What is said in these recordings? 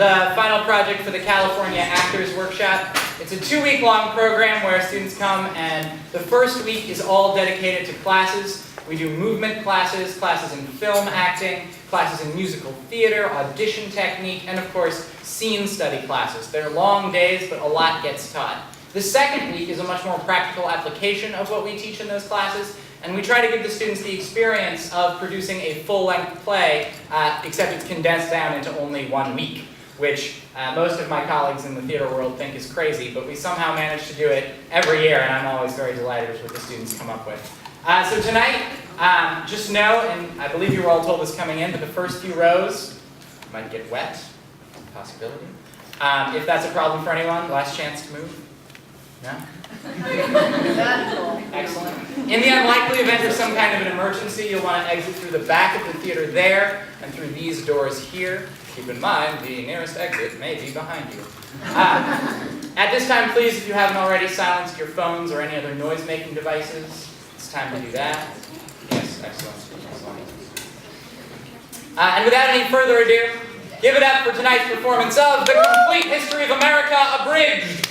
the final project for the California Actors Workshop. It's a 2-week-long program where students come, and the first week is all dedicated to classes. We do movement classes, classes in film acting, classes in musical theater, audition technique, and of course, scene study classes. They're long days, but a lot gets taught. The second week is a much more practical application of what we teach in those classes, and we try to give the students the experience of producing a full-length play, except it's condensed down into only 1 week, which most of my colleagues in the theater world think is crazy, but we somehow manage to do it every year, and I'm always very delighted with what the students come up with. So tonight, just know, and I believe you were all told this coming in, but the first few rows might get wet, possibility. If that's a problem for anyone, last chance to move. No? Excellent. In the unlikely event of some kind of an emergency, you'll want to exit through the back of the theater there and through these doors here. Keep in mind, the nearest exit may be behind you. At this time, please, if you haven't already, silence your phones or any other noise-making devices. It's time to do that. Yes, excellent. And without any further ado, give it up for tonight's performance of The Complete History of America Abridged.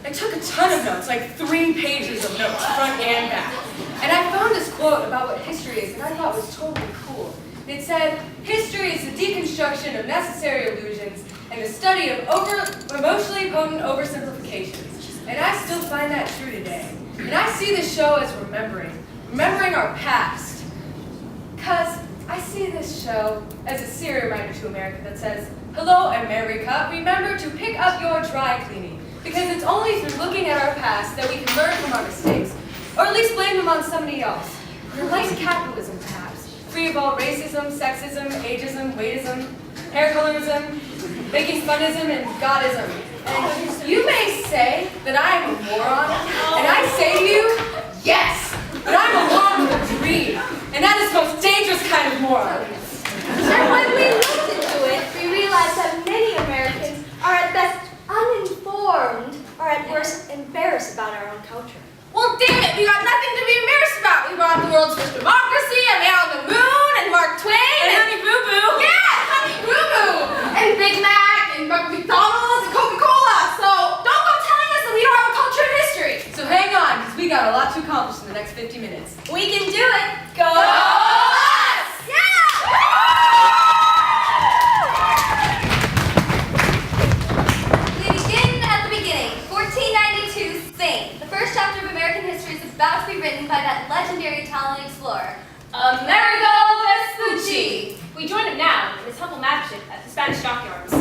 I took a ton of notes, like 3 pages of notes, front and back. And I found this quote about what history is, and I thought it was totally cool. It said, "History is the deconstruction of necessary illusions and the study of emotionally potent oversimplifications." And I still find that true today. And I see this show as remembering our past. Because I see this show as a serial reminder to America that says, "Hello, America, remember to pick up your dry cleaning." Because it's only through looking at our past that we can learn from our mistakes, or at least blame them on somebody else. Like capitalism, perhaps, free of all racism, sexism, ageism, weightism, hair colorism, making funism, and godism. And you may say that I am a moron, and I say to you, yes, but I'm a moron with a dream, and that is the most dangerous kind of moron. And when we looked into it, we realized that many Americans are at best uninformed, or at worst embarrassed about our own culture. Well, damn it, we got nothing to be embarrassed about. We brought the world's first democracy, a man on the moon, and Mark Twain, And Honey Boo Boo. Yeah, Honey Boo Boo, and Big Mac, and McDonald's, and Coca-Cola. So don't go telling us that we don't have a culture and history. So hang on, because we got a lot to accomplish in the next 50 minutes. We can do it! Go us! Yeah! his humble mapship at the Spanish dockyards.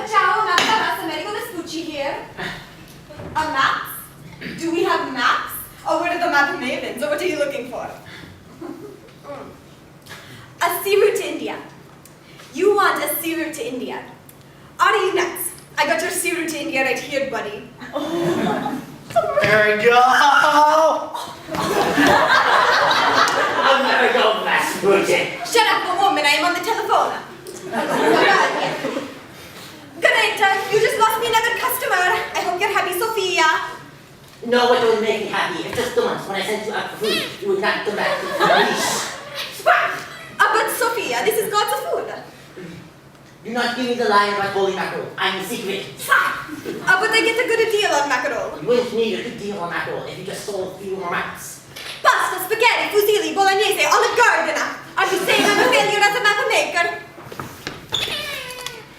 Ciao, Master Amerigo Vespucci here. Maps? Do we have maps? Or what are the map mavens? Or what are you looking for? A sea route to India. You want a sea route to India. Are you nuts? I got your sea route to India right here, buddy. There we go! Amerigo Vespucci. Shut up, woman. I am on the telephone. Good night. You just lost me another customer. I hope you're happy, Sophia. No, what would make me happy? If just once, when I sent you out for food, you would not come back to the police. But Sophia, this is God's food. Do not give me the lie about holy mackerel. I'm secret. But I get a good deal on mackerel. You wouldn't need a good deal on mackerel if you just sold a few more maps. Pasta, spaghetti, fusilli, bolognese, Olive Garden. Are you saying I'm a failure as a map maker?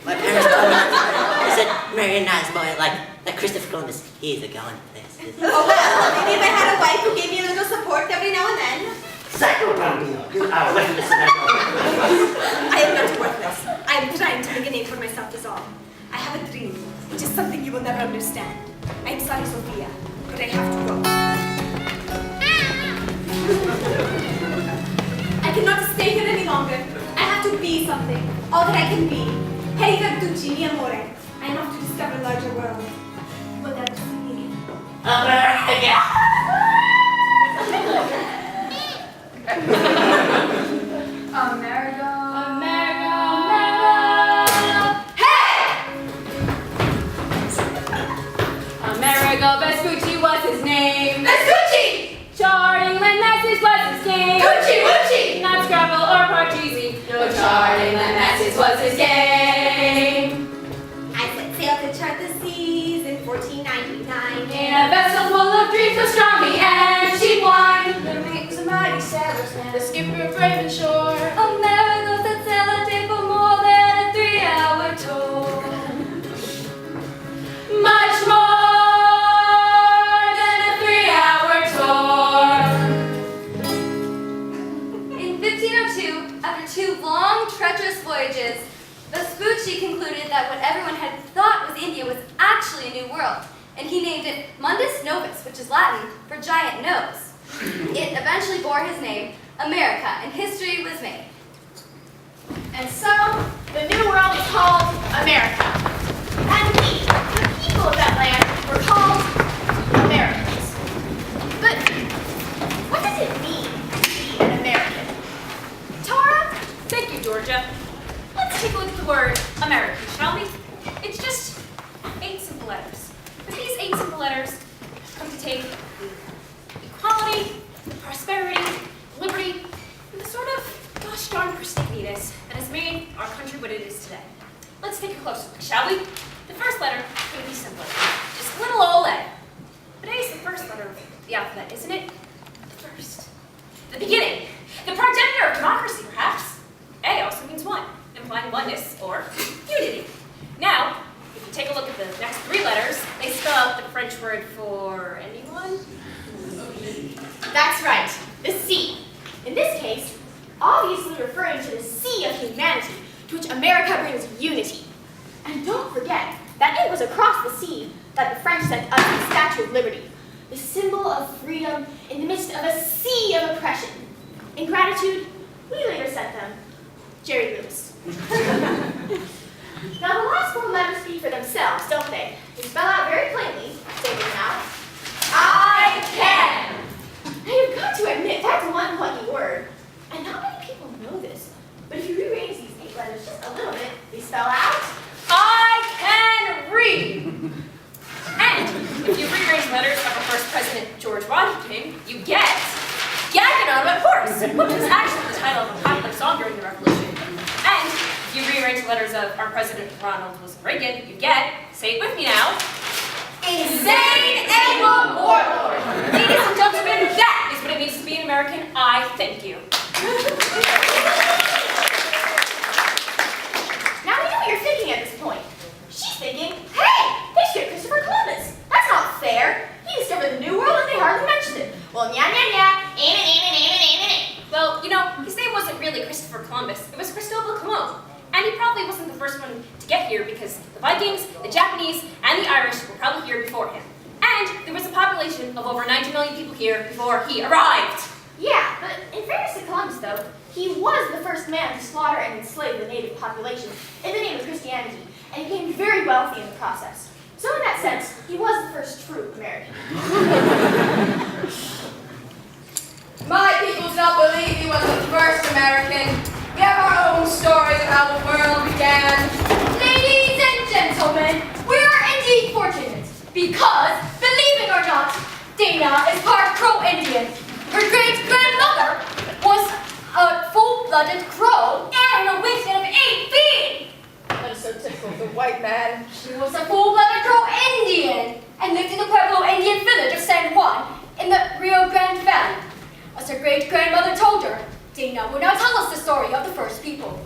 My parents told me I said, marry a nice boy like Christopher Columbus. He's a going places. Oh well, maybe if I had a wife who gave me a little support every now and then. Sacro Bambino, you are worthless Amerigo. I am not worthless. I am trying to make a name for myself is all. I have a dream, which is something you will never understand. I am sorry, Sophia, but I have to go. I cannot stay here any longer. I have to be something, all that I can be. Hey, Verducci, mi amore. I am off to discover a larger world. Will never see me again. America! Amerigo. Amerigo Vespucci was his name. Vespucci! Charting masses was his game. Gucci, Gucci! Not Scrabble or Parcheesi. No charting masses was his game. I set sail to chart the seas in 1499. In a vessel full of dreams of stormy and she won. The mate was a mighty sailor's man. The skipper brave and sure. Amerigo set sail a day for more than a 3-hour tour. Much more than a 3-hour tour. In 1502, after 2 long, treacherous voyages, Vespucci concluded that what everyone had thought was India was actually a new world, and he named it Mundus Novus, which is Latin for giant nose. It eventually bore his name, America, and history was made. And so, the new world is called America. And we, the people of that land, were called Americans. But what does it mean to be an American? Tara? Thank you, Georgia. Let's take a look at the word American, shall we? It's just 8 simple letters. But these 8 simple letters come to take equality, prosperity, liberty, and the sort of gosh darn perstickness that has made our country what it is today. Let's take a closer look, shall we? The first letter is going to be simple. Just little old A. But A is the first letter of the alphabet, isn't it? The first. The beginning. The progenitor of democracy, perhaps. A also means one, implying oneness or unity. Now, if you take a look at the next 3 letters, they spell out the French word for anyone? That's right, the C. In this case, obviously referring to the sea of humanity, to which America brings unity. And don't forget that it was across the sea that the French sent us the Statue of Liberty, the symbol of freedom in the midst of a sea of oppression. In gratitude, we later sent them Jerry Lewis. Now the last 4 letters speak for themselves, don't they? They spell out very plainly, say them now, I can! Now you've got to admit, that's one lucky word. And not many people know this, but if you rearrange these 8 letters just a little bit, they spell out, I can read! And if you rearrange letters of our first president, George Washington, you get Gaggenum, of course, which was actually the title of a popular song during the Revolution. And if you rearrange the letters of our president, Ronald Wilson Reagan, you get, say it with me now, Insane Able Warlord! Ladies and gentlemen, that is what it means to be an American. I thank you. Now we know what you're thinking at this point. She's thinking, hey, they skipped Christopher Columbus. That's not fair. He discovered the New World and they hardly mentioned it. Well, Well, you know, his name wasn't really Christopher Columbus. It was Cristobal Colon. And he probably wasn't the first one to get here because the Vikings, the Japanese, and the Irish were probably here before him. And there was a population of over 90 million people here before he arrived. yeah, but in fairness to Columbus, though, he was the first man to slaughter and enslave the native population in the name of Christianity, and he became very wealthy in the process. So in that sense, he was the first true American. My people do not believe he was the first American. We have our own stories of how the world began. Ladies and gentlemen, we are indeed fortunate because, believe it or not, Dana is part Crow Indian. Her great-grandmother was a full-blooded Crow and a wingspan of 8 feet. That is so typical of the white man. She was a full-blooded Crow Indian and lived in the Pueblo Indian village of San Juan in the Rio Grande Valley. As her great-grandmother told her, Dana will now tell us the story of the first people.